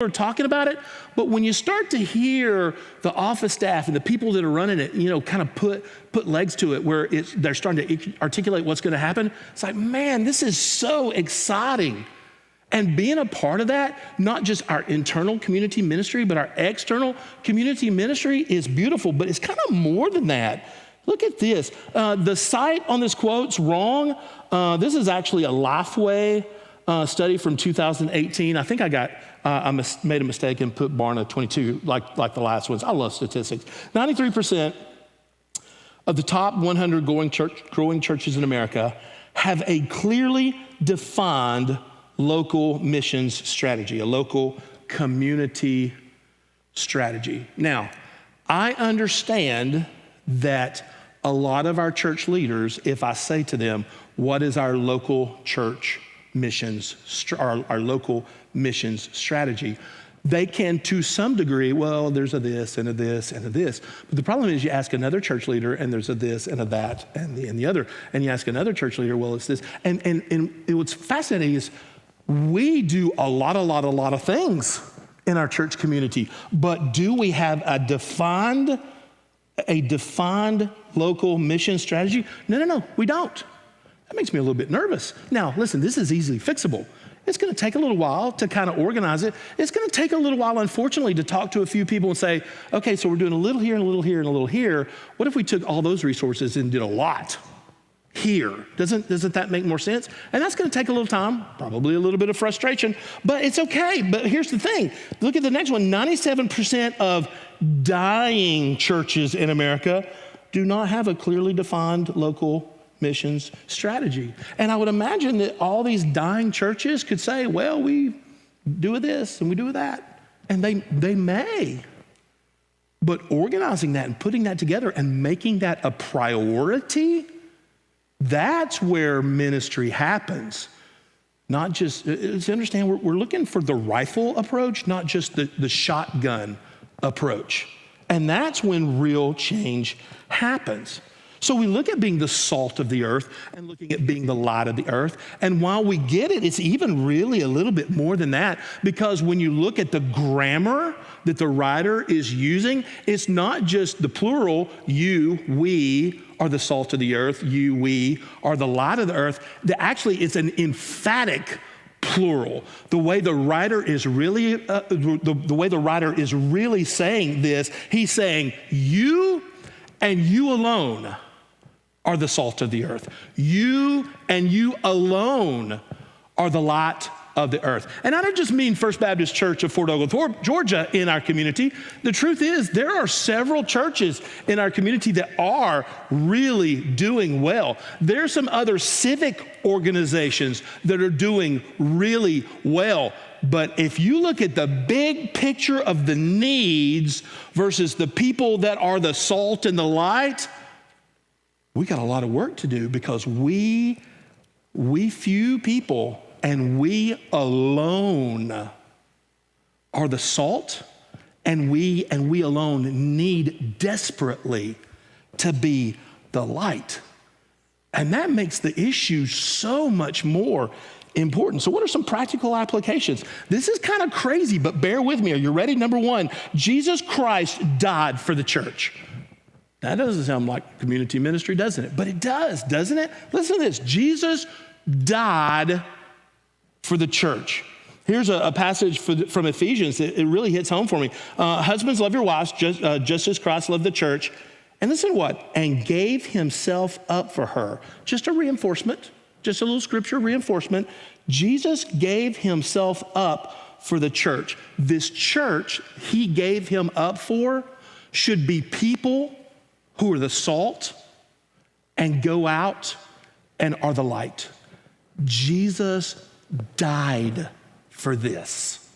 are talking about it, but when you start to hear the office staff and the people that are running it, kind of put legs to it where they're starting to articulate what's going to happen, it's like, man, this is so exciting. And being a part of that, not just our internal community ministry, but our external community ministry is beautiful, but it's kind of more than that. Look at this. The site on this quote's wrong. This is actually a Lifeway study from 2018. I think I made a mistake and put Barna 22 like the last ones. I love statistics. 93% of the top 100 growing churches in America have a clearly defined local missions strategy, a local community strategy. Now, I understand that a lot of our church leaders, if I say to them, what is our local church missions, our local missions strategy, they can, to some degree, well, there's a this and a this and a this. But the problem is you ask another church leader and there's a this and a that and the other. And you ask another church leader, well, it's this. And what's fascinating is we do a lot of things in our church community. But do we have a defined local mission strategy? No, we don't. That makes me a little bit nervous. Now, listen, this is easily fixable. It's going to take a little while to kind of organize it. It's going to take a little while, unfortunately, to talk to a few people and say, okay, so we're doing a little here and a little here and a little here. What if we took all those resources and did a lot here? Doesn't that make more sense? And that's going to take a little time, probably a little bit of frustration, but it's okay. But here's the thing. Look at the next one. 97% of dying churches in America do not have a clearly defined local missions strategy. And I would imagine that all these dying churches could say, well, we do this and we do that. And they may. But organizing that and putting that together and making that a priority, that's where ministry happens. Not just, to understand, we're looking for the rifle approach, not just the shotgun approach. And that's when real change happens. So we look at being the salt of the earth and looking at being the light of the earth. And while we get it, it's even really a little bit more than that, because when you look at the grammar that the writer is using, it's not just the plural, you, we are the salt of the earth, you, we are the light of the earth. Actually, it's an emphatic plural. The way the writer is really, the way the writer is really saying this, he's saying you and you alone are the salt of the earth. You and you alone are the light of the earth. And I don't just mean First Baptist Church of Fort Oglethorpe, Georgia in our community. The truth is there are several churches in our community that are really doing well. There's some other civic organizations that are doing really well. But if you look at the big picture of the needs versus the people that are the salt and the light, we got a lot of work to do, because we few people and we alone are the salt, and we alone need desperately to be the light. And that makes the issue so much more important. So what are some practical applications? This is kind of crazy, but bear with me. Are you ready? Number one, Jesus Christ died for the church. That doesn't sound like community ministry, doesn't it? But it does, doesn't it? Listen to this. Jesus died for the church. Here's a passage from Ephesians. It really hits home for me. Husbands, love your wives just as Christ loved the church. And listen to what? And gave himself up for her. Just a reinforcement. Just a little scripture reinforcement. Jesus gave himself up for the church. This church he gave him up for should be people who are the salt and go out and are the light. Jesus died for this.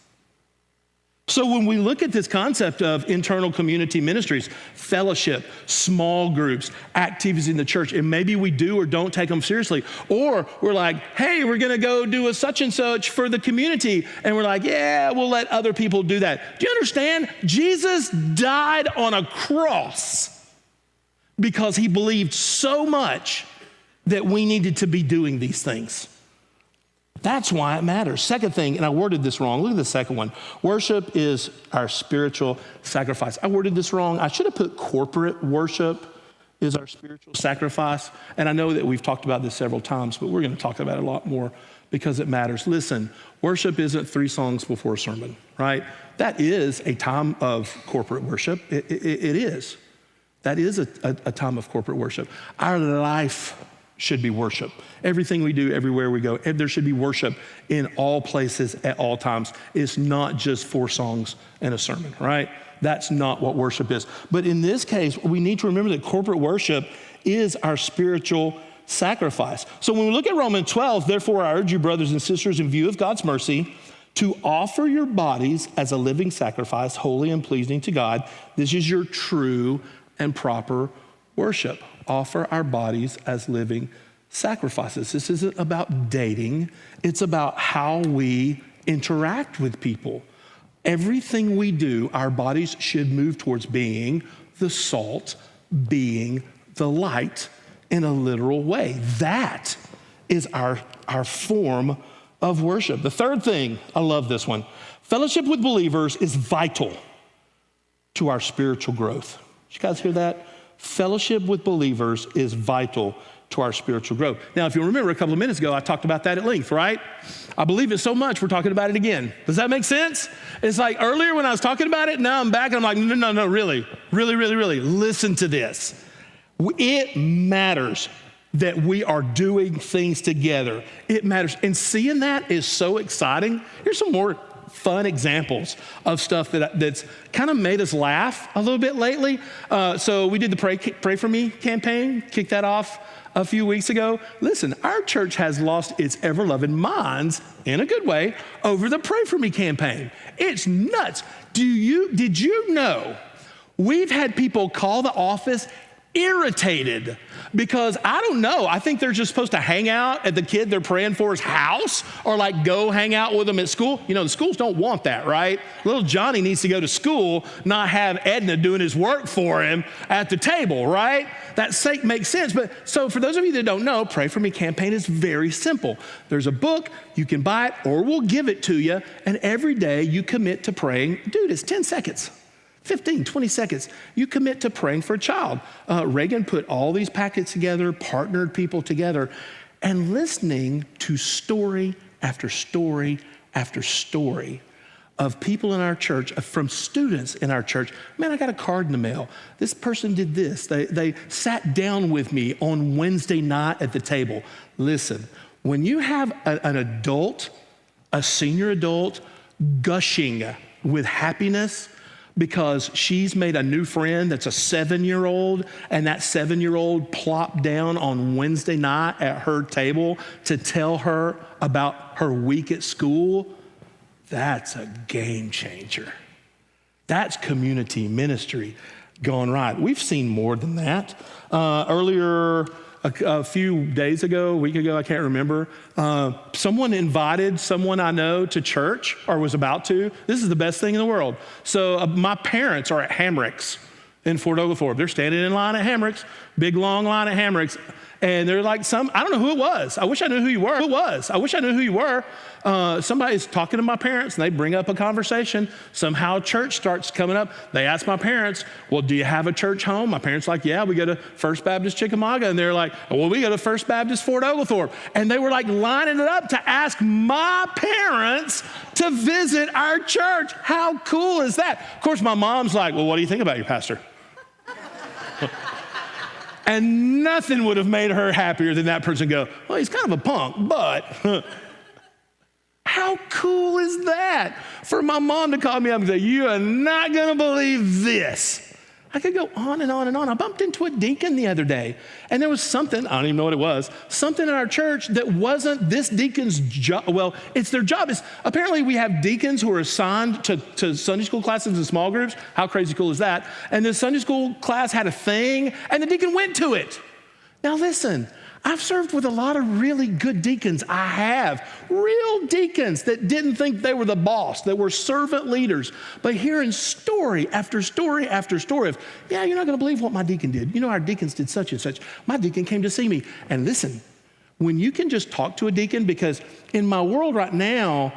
So when we look at this concept of internal community ministries, fellowship, small groups, activities in the church, and maybe we do or don't take them seriously, or we're like, hey, we're going to go do a such and such for the community, and we're like, yeah, we'll let other people do that. Do you understand? Jesus died on a cross because he believed so much that we needed to be doing these things. That's why it matters. Second thing, and I worded this wrong. Look at the second one. Worship is our spiritual sacrifice. I worded this wrong. I should have put corporate worship is our spiritual sacrifice. And I know that we've talked about this several times, but we're going to talk about it a lot more because it matters. Listen, worship isn't 3 songs before a sermon, right? That is a time of corporate worship. It is. That is a time of corporate worship. Our life should be worship. Everything we do, everywhere we go, there should be worship in all places at all times. It's not just 4 songs and a sermon, right? That's not what worship is. But in this case, we need to remember that corporate worship is our spiritual sacrifice. So when we look at Romans 12, therefore I urge you, brothers and sisters, in view of God's mercy, to offer your bodies as a living sacrifice, holy and pleasing to God. This is your true and proper worship. Offer our bodies as living sacrifices. This isn't about dating. It's about how we interact with people. Everything we do, our bodies should move towards being the salt, being the light in a literal way. That is our form of worship. The third thing, I love this one. Fellowship with believers is vital to our spiritual growth. Did you guys hear that? Fellowship with believers is vital to our spiritual growth. Now, if you remember a couple of minutes ago, I talked about that at length, right? I believe it so much, we're talking about it again. Does that make sense? It's like earlier when I was talking about it, now I'm back and I'm like, no, really, listen to this. It matters that we are doing things together. It matters. And seeing that is so exciting. Here's some more fun examples of stuff that's kind of made us laugh a little bit lately. So we did the Pray For Me campaign, kicked that off a few weeks ago. Listen, our church has lost its ever-loving minds, in a good way, over the Pray For Me campaign. It's nuts. Did you know we've had people call the office irritated because, I don't know, I think they're just supposed to hang out at the kid they're praying for's house or like go hang out with them at school. You know, the schools don't want that, right? Little Johnny needs to go to school, not have Edna doing his work for him at the table, right? That makes sense. But so for those of you that don't know, Pray For Me campaign is very simple. There's a book, you can buy it or we'll give it to you. And every day you commit to praying. Dude, it's 10 seconds. 15, 20 seconds, you commit to praying for a child. Reagan put all these packets together, partnered people together, and listening to story after story after story of people in our church, from students in our church. Man, I got a card in the mail. This person did this. They sat down with me on Wednesday night at the table. Listen, when you have an adult, a senior adult, gushing with happiness because she's made a new friend that's a 7-year-old, and that 7-year-old plopped down on Wednesday night at her table to tell her about her week at school, that's a game changer. That's community ministry gone right. We've seen more than that. Earlier, a few days ago, a week ago, I can't remember, someone invited someone I know to church, or was about to. This is the best thing in the world. So my parents are at Hamrick's in Fort Oglethorpe. They're standing in line at Hamrick's, big long line at Hamrick's. And they're like, I don't know who it was. I wish I knew who you were. Somebody's talking to my parents and they bring up a conversation. Somehow church starts coming up. They ask my parents, well, do you have a church home? My parents are like, yeah, we go to First Baptist Chickamauga. And they're like, well, we go to First Baptist Fort Oglethorpe. And they were like lining it up to ask my parents to visit our church. How cool is that? Of course, my mom's like, well, what do you think about your pastor? And nothing would have made her happier than that person go, well, he's kind of a punk, but how cool is that for my mom to call me up and say, you are not going to believe this. I could go on and on and on. I bumped into a deacon the other day, and there was something, I don't even know what it was, something in our church that wasn't this deacon's job. Well, it's their job. Apparently we have deacons who are assigned to Sunday school classes and small groups. How crazy cool is that? And the Sunday school class had a thing, and the deacon went to it. Now listen, I've served with a lot of really good deacons. I have. Real deacons that didn't think they were the boss, that were servant leaders. But hearing story after story after story of, yeah, you're not going to believe what my deacon did. You know, our deacons did such and such. My deacon came to see me. And listen, when you can just talk to a deacon, because in my world right now,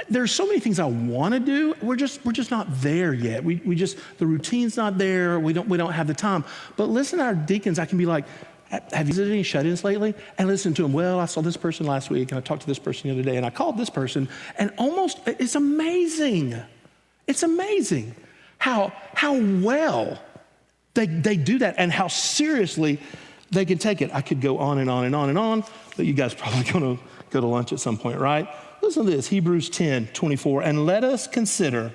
there's so many things I want to do. We're just not there yet. We just, the routine's not there. We don't have the time. But listen to our deacons. I can be like, have you visited any shut-ins lately? And listen to them. Well, I saw this person last week, and I talked to this person the other day, and I called this person, and it's amazing. It's amazing how well they do that and how seriously they can take it. I could go on and on and on and on, but you guys are probably going to go to lunch at some point, right? Listen to this, Hebrews 10:24. And let us consider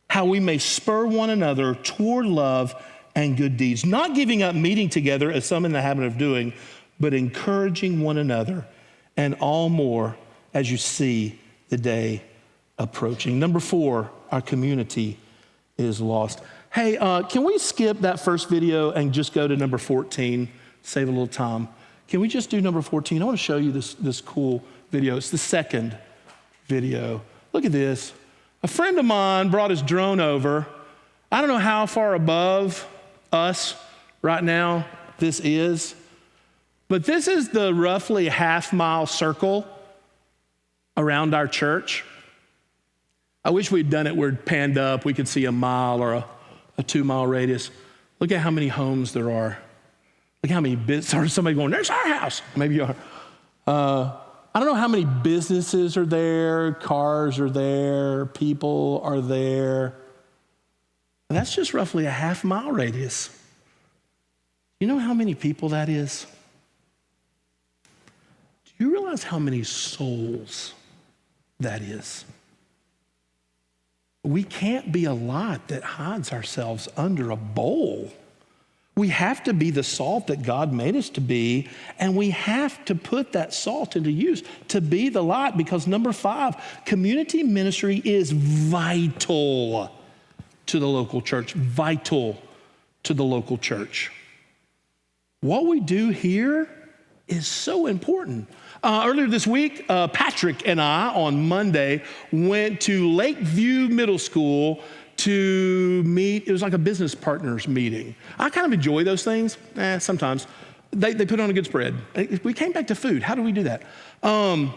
how we may spur one another toward love and good deeds, not giving up meeting together as some in the habit of doing, but encouraging one another, and all more as you see the day approaching. Number 4, our community is lost. Hey, can we skip that first video and just go to number 14? Save a little time. Can we just do number 14? I want to show you this cool video. It's the second video. Look at this. A friend of mine brought his drone over. I don't know how far above us right now this is, but this is the roughly half-mile circle around our church. I wish we'd done it where it panned up. We could see a mile or a 2-mile radius. Look at how many homes there are. Look how many businesses. Somebody going, there's our house. Maybe you are. I don't know how many businesses are there, cars are there, people are there. And that's just roughly a half-mile radius. You know how many people that is? Do you realize how many souls that is? We can't be a lot that hides ourselves under a bowl. We have to be the salt that God made us to be, and we have to put that salt into use to be the light, because number 5, community ministry is vital to the local church, vital to the local church. What we do here is so important. Earlier this week, Patrick and I on Monday went to Lakeview Middle School to meet. It was like a business partners meeting. I kind of enjoy those things, sometimes. They put on a good spread. We came back to food. How do we do that? Friend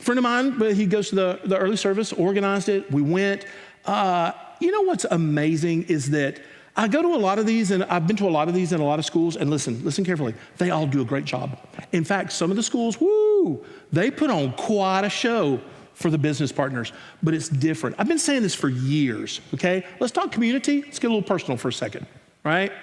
of mine, but he goes to the early service, organized it. We went. You know what's amazing is that I go to a lot of these, and I've been to a lot of these in a lot of schools, and listen carefully. They all do a great job. In fact, some of the schools, they put on quite a show for the business partners, but it's different. I've been saying this for years, okay? Let's talk community. Let's get a little personal for a second, right?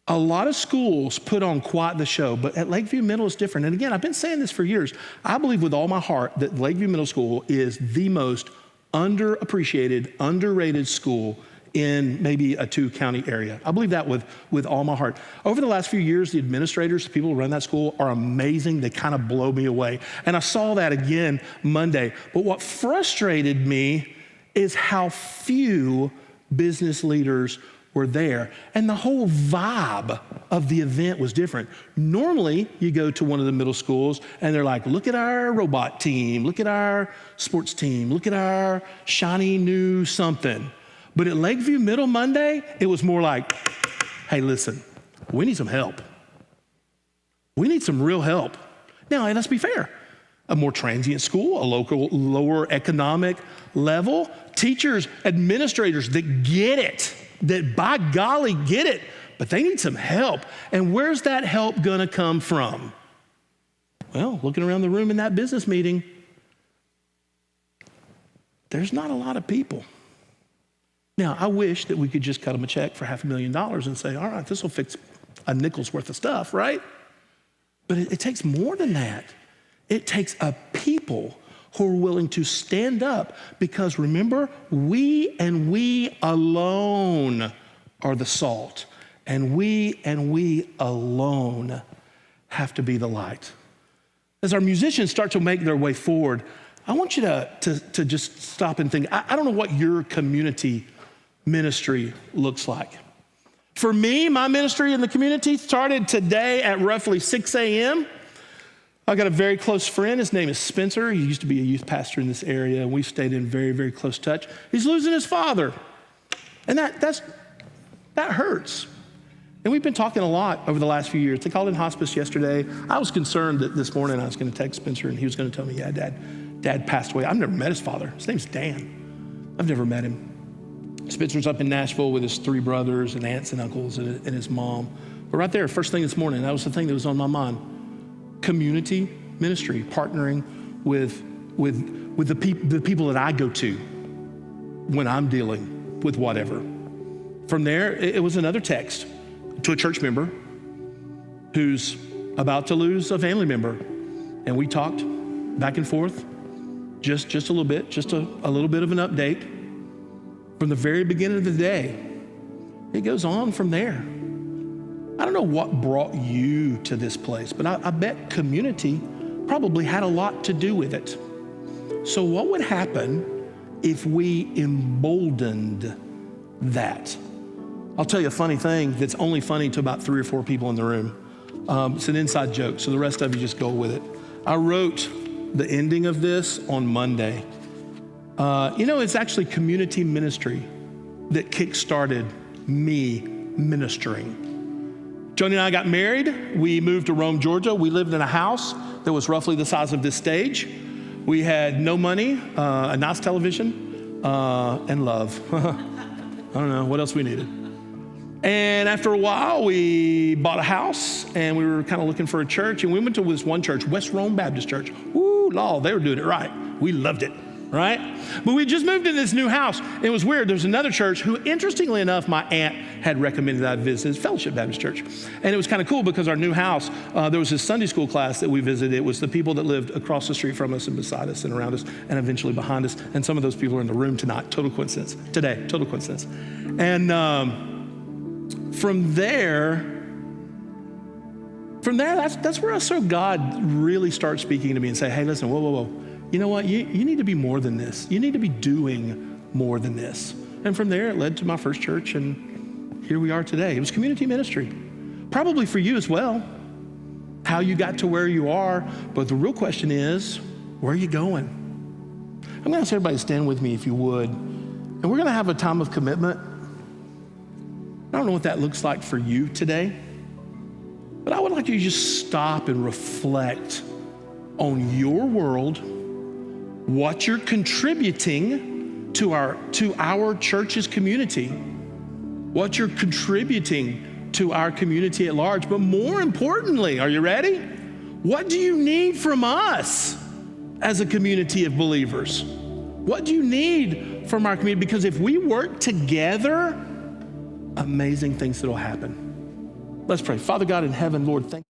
A lot of schools put on quite the show, but at Lakeview Middle it's different. And again, I've been saying this for years. I believe with all my heart that Lakeview Middle School is the most underappreciated, underrated school in maybe a 2-county area. I believe that with all my heart. Over the last few years, the administrators, the people who run that school are amazing. They kind of blow me away. And I saw that again Monday. But what frustrated me is how few business leaders were there. And the whole vibe of the event was different. Normally, you go to one of the middle schools and they're like, look at our robot team, look at our sports team, look at our shiny new something. But at Lakeview Middle Monday, it was more like, hey, listen, we need some help. We need some real help. Now, let's be fair. A more transient school, a local, lower economic level, teachers, administrators that get it, that by golly get it, but they need some help. And where's that help gonna come from? Well, looking around the room in that business meeting, there's not a lot of people. Now, I wish that we could just cut them a check for $500,000 and say, all right, this will fix a nickel's worth of stuff, right? But it takes more than that. It takes a people who are willing to stand up, because remember, we alone are the salt, and we alone have to be the light. As our musicians start to make their way forward, I want you to just stop and think. I don't know what your community ministry looks like. For me, my ministry in the community started today at roughly 6 a.m. I got a very close friend. His name is Spencer. He used to be a youth pastor in this area, and we've stayed in very, very close touch. He's losing his father, and that hurts. And we've been talking a lot over the last few years. They called in hospice yesterday. I was concerned that this morning I was going to text Spencer and he was going to tell me, yeah, Dad passed away. I've never met his father. His name's Dan. I've never met him. Spencer's up in Nashville with his 3 brothers and aunts and uncles and his mom. But right there, first thing this morning, that was the thing that was on my mind. Community ministry, partnering with the people that I go to when I'm dealing with whatever. From there, it was another text to a church member who's about to lose a family member. And we talked back and forth, just a little bit, just a little bit of an update. From the very beginning of the day, it goes on from there. I don't know what brought you to this place, but I bet community probably had a lot to do with it. So what would happen if we emboldened that? I'll tell you a funny thing that's only funny to about 3 or 4 people in the room. It's an inside joke, so the rest of you just go with it. I wrote the ending of this on Monday. It's actually community ministry that kick-started me ministering. Joni and I got married. We moved to Rome, Georgia. We lived in a house that was roughly the size of this stage. We had no money, a nice television, and love. I don't know what else we needed. And after a while, we bought a house and we were kind of looking for a church. And we went to this one church, West Rome Baptist Church. Woo, Lord, they were doing it right. We loved it, right? But we just moved into this new house. It was weird. There's another church who, interestingly enough, my aunt had recommended that I visit, Fellowship Baptist Church. And it was kind of cool because our new house, there was this Sunday school class that we visited. It was the people that lived across the street from us and beside us and around us and eventually behind us. And some of those people are in the room tonight. Total coincidence. Today, total coincidence. And from there, that's where I saw God really start speaking to me and say, hey, listen, whoa. You know what? You need to be more than this. You need to be doing more than this. And from there, it led to my first church, and here we are today. It was community ministry. Probably for you as well, how you got to where you are. But the real question is, where are you going? I'm going to ask everybody to stand with me if you would. And we're going to have a time of commitment. I don't know what that looks like for you today, but I would like you to just stop and reflect on your world, what you're contributing to our church's community, what you're contributing to our community at large. But more importantly, are you ready? What do you need from us as a community of believers? What do you need from our community? Because if we work together, amazing things that'll happen. Let's pray. Father God in heaven, Lord, thank you.